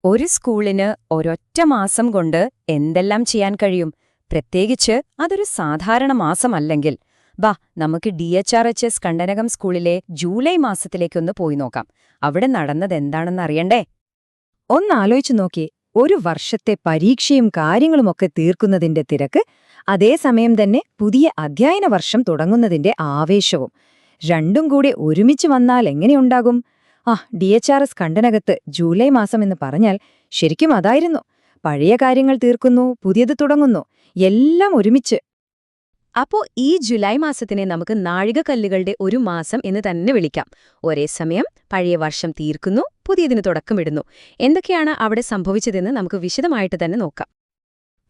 ഒരു സ്കൂളിന് ഒരൊറ്റ മാസം കൊണ്ട് എന്തെല്ലാം ചെയ്യാൻ കഴിയും? പ്രത്യേകിച്ച് അതൊരു സാധാരണ മാസമല്ലെങ്കിൽ. ബാ, നമുക്ക് DHRHS കണ്ടനകം സ്കൂളിലെ ജൂലൈ മാസത്തിലേക്കൊന്ന് പോയി നോക്കാം. അവിടെ നടന്നതെന്താണെന്ന് അറിയണ്ടേ? ഒന്നാലോചിച്ചു നോക്കി, ഒരു വർഷത്തെ പരീക്ഷയും കാര്യങ്ങളുമൊക്കെ തീർക്കുന്നതിന്റെ തിരക്ക്, അതേസമയം തന്നെ പുതിയ അധ്യയന വർഷം തുടങ്ങുന്നതിന്റെ ആവേശവും രണ്ടും കൂടി ഒരുമിച്ച് വന്നാൽ എങ്ങനെയുണ്ടാകും? DHRS കണ്ടനകത്ത് ജൂലൈ മാസം എന്ന് പറഞ്ഞാൽ ശരിക്കും അതായിരുന്നു. പഴയ കാര്യങ്ങൾ തീർക്കുന്നു, പുതിയത് തുടങ്ങുന്നു, എല്ലാം ഒരുമിച്ച്. അപ്പോ ഈ ജൂലൈ മാസത്തിനെ നമുക്ക് നാഴികക്കല്ലുകളുടെ ഒരു മാസം എന്ന് തന്നെ വിളിക്കാം. ഒരേ സമയം പഴയ വർഷം തീർക്കുന്നു, പുതിയതിന് തുടക്കമിടുന്നു. എന്തൊക്കെയാണ് അവിടെ സംഭവിച്ചതെന്ന് നമുക്ക് വിശദമായിട്ട് തന്നെ നോക്കാം.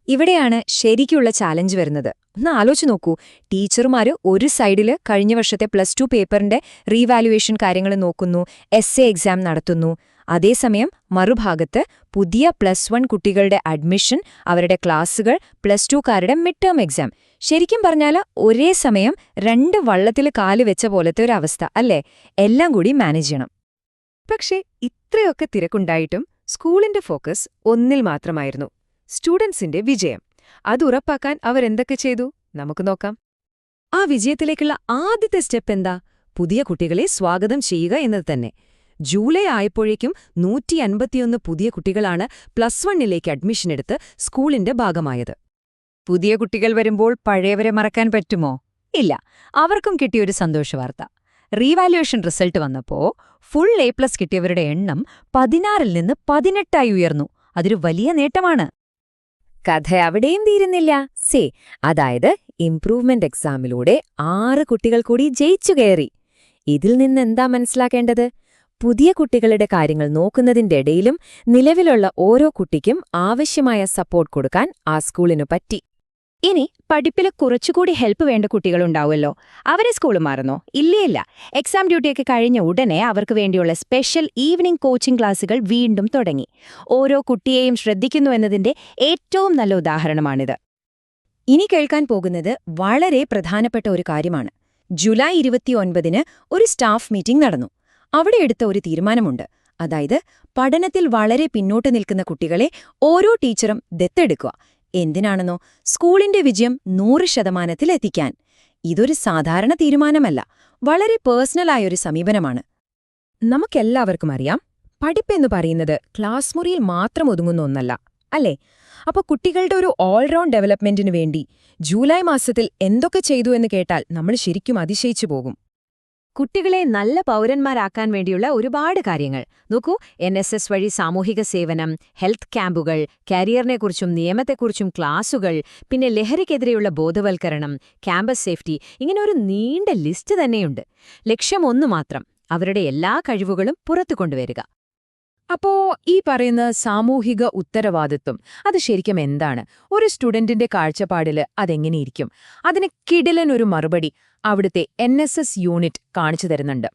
ഇവിടെയാണ് ശരിക്കുള്ള ചാലഞ്ച് വരുന്നത്. ഒന്ന് ആലോചിച്ച് നോക്കൂ, ടീച്ചർമാര് ഒരു സൈഡില് കഴിഞ്ഞ വർഷത്തെ +2 പേപ്പറിന്റെ റീവാലുവേഷൻ കാര്യങ്ങൾ നോക്കുന്നു, എസ്എ എക്സാം നടത്തുന്നു. അതേസമയം മറുഭാഗത്ത് പുതിയ +1 കുട്ടികളുടെ അഡ്മിഷൻ, അവരുടെ ക്ലാസുകൾ, +2കാരുടെ മിഡ് ടേം എക്സാം. ശരിക്കും പറഞ്ഞാല് ഒരേ സമയം രണ്ട് വള്ളത്തിൽ കാല് വെച്ച പോലത്തെ ഒരു അവസ്ഥ അല്ലേ? എല്ലാം കൂടി മാനേജ് ചെയ്യണം. പക്ഷേ ഇത്രയൊക്കെ തിരക്കുണ്ടായിട്ടും സ്കൂളിന്റെ ഫോക്കസ് ഒന്നിൽ മാത്രമായിരുന്നു: സ്റ്റുഡൻസിന്റെ വിജയം. അതുറപ്പാക്കാൻ അവരെന്തൊക്കെ ചെയ്തു? നമുക്ക് നോക്കാം. ആ വിജയത്തിലേക്കുള്ള ആദ്യത്തെ സ്റ്റെപ്പ് എന്താ? പുതിയ കുട്ടികളെ സ്വാഗതം ചെയ്യുക എന്നത് തന്നെ. ജൂലൈ ആയപ്പോഴേക്കും 151 പുതിയ കുട്ടികളാണ് +1ലേക്ക് അഡ്മിഷൻ എടുത്ത് സ്കൂളിന്റെ ഭാഗമായത്. പുതിയ കുട്ടികൾ വരുമ്പോൾ പഴയവരെ മറക്കാൻ പറ്റുമോ? ഇല്ല. അവർക്കും കിട്ടിയൊരു സന്തോഷവാർത്ത. റീവാലുവേഷൻ റിസൾട്ട് വന്നപ്പോ ഫുൾ A+ കിട്ടിയവരുടെ എണ്ണം 16ൽ നിന്ന് 18ആയി ഉയർന്നു. അതൊരു വലിയ നേട്ടമാണ്. കഥ അവിടെയും തീരുന്നില്ല. അതായത് ഇംപ്രൂവ്മെന്റ് എക്സാമിലൂടെ 6 കുട്ടികൾ കൂടി ജയിച്ചു കയറി. ഇതിൽ നിന്നെന്താ മനസ്സിലാക്കേണ്ടത്? പുതിയ കുട്ടികളുടെ കാര്യങ്ങൾ നോക്കുന്നതിന്റെ ഇടയിലും നിലവിലുള്ള ഓരോ കുട്ടിക്കും ആവശ്യമായ സപ്പോർട്ട് കൊടുക്കാൻ ആ സ്കൂളിനു പറ്റി. ഇനി പഠിപ്പില് കുറച്ചുകൂടി ഹെൽപ്പ് വേണ്ട കുട്ടികളുണ്ടാവുമല്ലോ, അവരെ സ്കൂൾ മാറുന്നോ? ഇല്ല. എക്സാം ഡ്യൂട്ടിയൊക്കെ കഴിഞ്ഞ ഉടനെ അവർക്ക് വേണ്ടിയുള്ള സ്പെഷ്യൽ ഈവനിംഗ് കോച്ചിംഗ് ക്ലാസുകൾ വീണ്ടും തുടങ്ങി. ഓരോ കുട്ടിയെയും ശ്രദ്ധിക്കുന്നു എന്നതിന്റെ ഏറ്റവും നല്ല ഉദാഹരണമാണിത്. ഇനി കേൾക്കാൻ പോകുന്നത് വളരെ പ്രധാനപ്പെട്ട ഒരു കാര്യമാണ്. ജൂലൈ 29-ന് ഒരു സ്റ്റാഫ് മീറ്റിംഗ് നടന്നു. അവിടെ എടുത്ത ഒരു തീരുമാനമുണ്ട്. അതായത് പഠനത്തിൽ വളരെ പിന്നോട്ട് നിൽക്കുന്ന കുട്ടികളെ ഓരോ ടീച്ചറും ദത്തെടുക്കുക. എന്തിനാണെന്നോ? സ്കൂളിന്റെ വിജയം 100% എത്തിക്കാൻ. ഇതൊരു സാധാരണ തീരുമാനമല്ല, വളരെ പേഴ്സണലായൊരു സമീപനമാണ്. നമുക്കെല്ലാവർക്കും അറിയാം, പഠിപ്പെന്നു പറയുന്നത് ക്ലാസ് മുറിയിൽ മാത്രം ഒതുങ്ങുന്ന ഒന്നല്ല, അല്ലേ? അപ്പോൾ കുട്ടികളുടെ ഒരു ഓൾറൗണ്ട് ഡെവലപ്മെന്റിനു വേണ്ടി ജൂലൈ മാസത്തിൽ എന്തൊക്കെ ചെയ്തു എന്ന് കേട്ടാൽ നമ്മൾ ശരിക്കും അതിശയിച്ചു പോകും. കുട്ടികളെ നല്ല പൗരന്മാരാക്കാൻ വേണ്ടിയുള്ള ഒരുപാട് കാര്യങ്ങൾ നോക്കൂ. NSS വഴി സാമൂഹിക സേവനം, ഹെൽത്ത് ക്യാമ്പുകൾ, കരിയറിനെക്കുറിച്ചും നിയമത്തെക്കുറിച്ചും ക്ലാസുകൾ, പിന്നെ ലഹരിക്കെതിരെയുള്ള ബോധവൽക്കരണം, ക്യാമ്പസ് സേഫ്റ്റി, ഇങ്ങനെ ഒരു നീണ്ട ലിസ്റ്റ് തന്നെയുണ്ട്. ലക്ഷ്യം ഒന്നു മാത്രം: അവരുടെ എല്ലാ കഴിവുകളും പുറത്തു കൊണ്ടുവരിക. അപ്പോ ഈ പറയുന്ന സാമൂഹിക ഉത്തരവാദിത്വം അത് ശരിക്കും എന്താണ്? ഒരു സ്റ്റുഡന്റിന്റെ കാഴ്ചപ്പാടില് അതെങ്ങനെയിരിക്കും? അതിന് കിടിലനൊരു മറുപടി അവിടുത്തെ NSS യൂണിറ്റ് കാണിച്ചു തരുന്നുണ്ട്.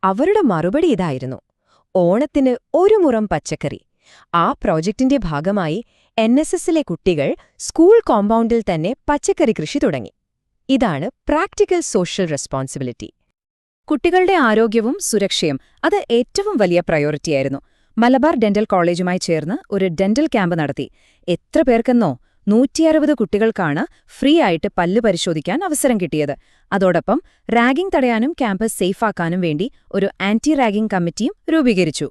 അവരുടെ മറുപടി ഇതായിരുന്നു: ഓണത്തിന് ഒരു മുറം പച്ചക്കറി. ആ പ്രോജക്റ്റിന്റെ ഭാഗമായി NSSലെ കുട്ടികൾ സ്കൂൾ കോമ്പൗണ്ടിൽ തന്നെ പച്ചക്കറി കൃഷി തുടങ്ങി. ഇതാണ് പ്രാക്ടിക്കൽ സോഷ്യൽ റെസ്പോൺസിബിലിറ്റി. കുട്ടികളുടെ ആരോഗ്യവും സുരക്ഷയും അത് ഏറ്റവും വലിയ പ്രയോറിറ്റിയായിരുന്നു. മലബാർ ഡെന്റൽ കോളേജുമായി ചേർന്ന് ഒരു ഡെന്റൽ ക്യാമ്പ് നടത്തി. എത്ര പേർക്കെന്നോ? 160 കുട്ടികൾക്കാണ് ഫ്രീ ആയിട്ട് പല്ല് പരിശോധിക്കാൻ അവസരം കിട്ടിയത്. അതോടൊപ്പം റാഗിംഗ് തടയാനും ക്യാമ്പസ് സേഫാക്കാനും വേണ്ടി ഒരു ആന്റി റാഗിംഗ് കമ്മിറ്റിയും രൂപീകരിച്ചു.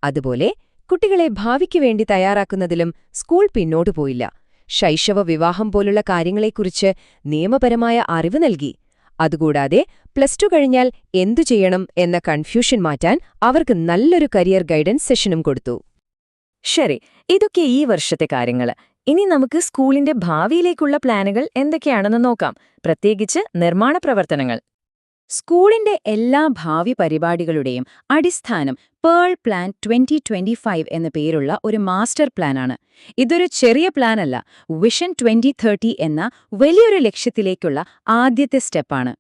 അതുപോലെ കുട്ടികളെ ഭാവിക്ക് വേണ്ടി തയ്യാറാക്കുന്നതിലും സ്കൂൾ പിന്നോട്ടു പോയില്ല. ശൈശവ വിവാഹം പോലുള്ള കാര്യങ്ങളെക്കുറിച്ച് നിയമപരമായ അറിവ് നൽകി. അതുകൂടാതെ +2 കഴിഞ്ഞാൽ എന്തു ചെയ്യണം എന്ന കൺഫ്യൂഷൻ മാറ്റാൻ അവർക്ക് നല്ലൊരു കരിയർ ഗൈഡൻസ് സെഷനും കൊടുത്തു. ശരി, ഇതൊക്കെ ഈ വർഷത്തെ കാര്യങ്ങള്. ഇനി നമുക്ക് സ്കൂളിന്റെ ഭാവിയിലേക്കുള്ള പ്ലാനുകൾ എന്തൊക്കെയാണെന്ന് നോക്കാം, പ്രത്യേകിച്ച് നിർമ്മാണ പ്രവർത്തനങ്ങൾ. സ്കൂളിന്റെ എല്ലാ ഭാവി പരിപാടികളുടെയും അടിസ്ഥാനം പേൾ പ്ലാൻ 2025 എന്ന പേരുള്ള ഒരു മാസ്റ്റർ പ്ലാനാണ്. ഇതൊരു ചെറിയ പ്ലാനല്ല, വിഷൻ 2030 എന്ന വലിയൊരു ലക്ഷ്യത്തിലേക്കുള്ള ആദ്യത്തെ സ്റ്റെപ്പാണ്.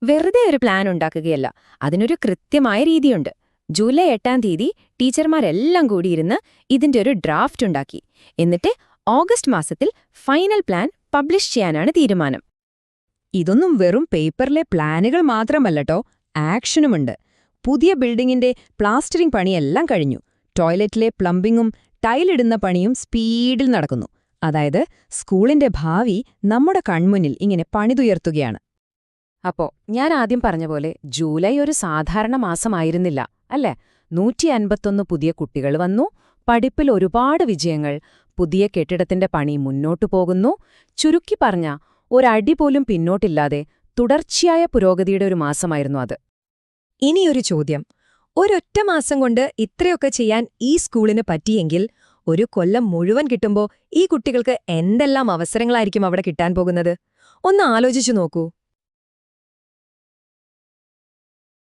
വെറുതെ ഒരു പ്ലാൻ ഉണ്ടാക്കുകയല്ല, അതിനൊരു കൃത്യമായ രീതിയുണ്ട്. ജൂലൈ 8-ാം തീയതി ടീച്ചർമാരെല്ലാം കൂടിയിരുന്ന് ഇതിന്റെ ഒരു ഡ്രാഫ്റ്റ് ഉണ്ടാക്കി. എന്നിട്ട് ഓഗസ്റ്റ് മാസത്തിൽ ഫൈനൽ പ്ലാൻ പബ്ലിഷ് ചെയ്യാനാണ് തീരുമാനം. ഇതൊന്നും വെറും പേപ്പറിലെ പ്ലാനുകൾ മാത്രമല്ലട്ടോ, ആക്ഷനുമുണ്ട്. പുതിയ ബിൽഡിങ്ങിന്റെ പ്ലാസ്റ്ററിംഗ് പണിയെല്ലാം കഴിഞ്ഞു. ടോയ്ലറ്റിലെ പ്ലംബിങ്ങും ടൈലിടുന്ന പണിയും സ്പീഡിൽ നടക്കുന്നു. അതായത് സ്കൂളിന്റെ ഭാവി നമ്മുടെ കൺമുന്നിൽ ഇങ്ങനെ പണിതുയർത്തുകയാണ്. അപ്പോ ഞാൻ ആദ്യം പറഞ്ഞ പോലെ ജൂലൈ ഒരു സാധാരണ മാസമായിരുന്നില്ല, അല്ലേ? 151 പുതിയ കുട്ടികൾ വന്നു, പഠിപ്പിൽ ഒരുപാട് വിജയങ്ങൾ, പുതിയ കെട്ടിടത്തിന്റെ പണി മുന്നോട്ടു പോകുന്നു. ചുരുക്കി പറഞ്ഞ ഒരടി പോലും പിന്നോട്ടില്ലാതെ തുടർച്ചയായ പുരോഗതിയുടെ ഒരു മാസമായിരുന്നു അത്. ഇനിയൊരു ചോദ്യം. ഒരൊറ്റ മാസം കൊണ്ട് ഇത്രയൊക്കെ ചെയ്യാൻ ഈ സ്കൂളിന് പറ്റിയെങ്കിൽ ഒരു കൊല്ലം മുഴുവൻ കിട്ടുമ്പോ ഈ കുട്ടികൾക്ക് എന്തെല്ലാം അവസരങ്ങളായിരിക്കും അവിടെ കിട്ടാൻ പോകുന്നത്? ഒന്ന് ആലോചിച്ചു നോക്കൂ.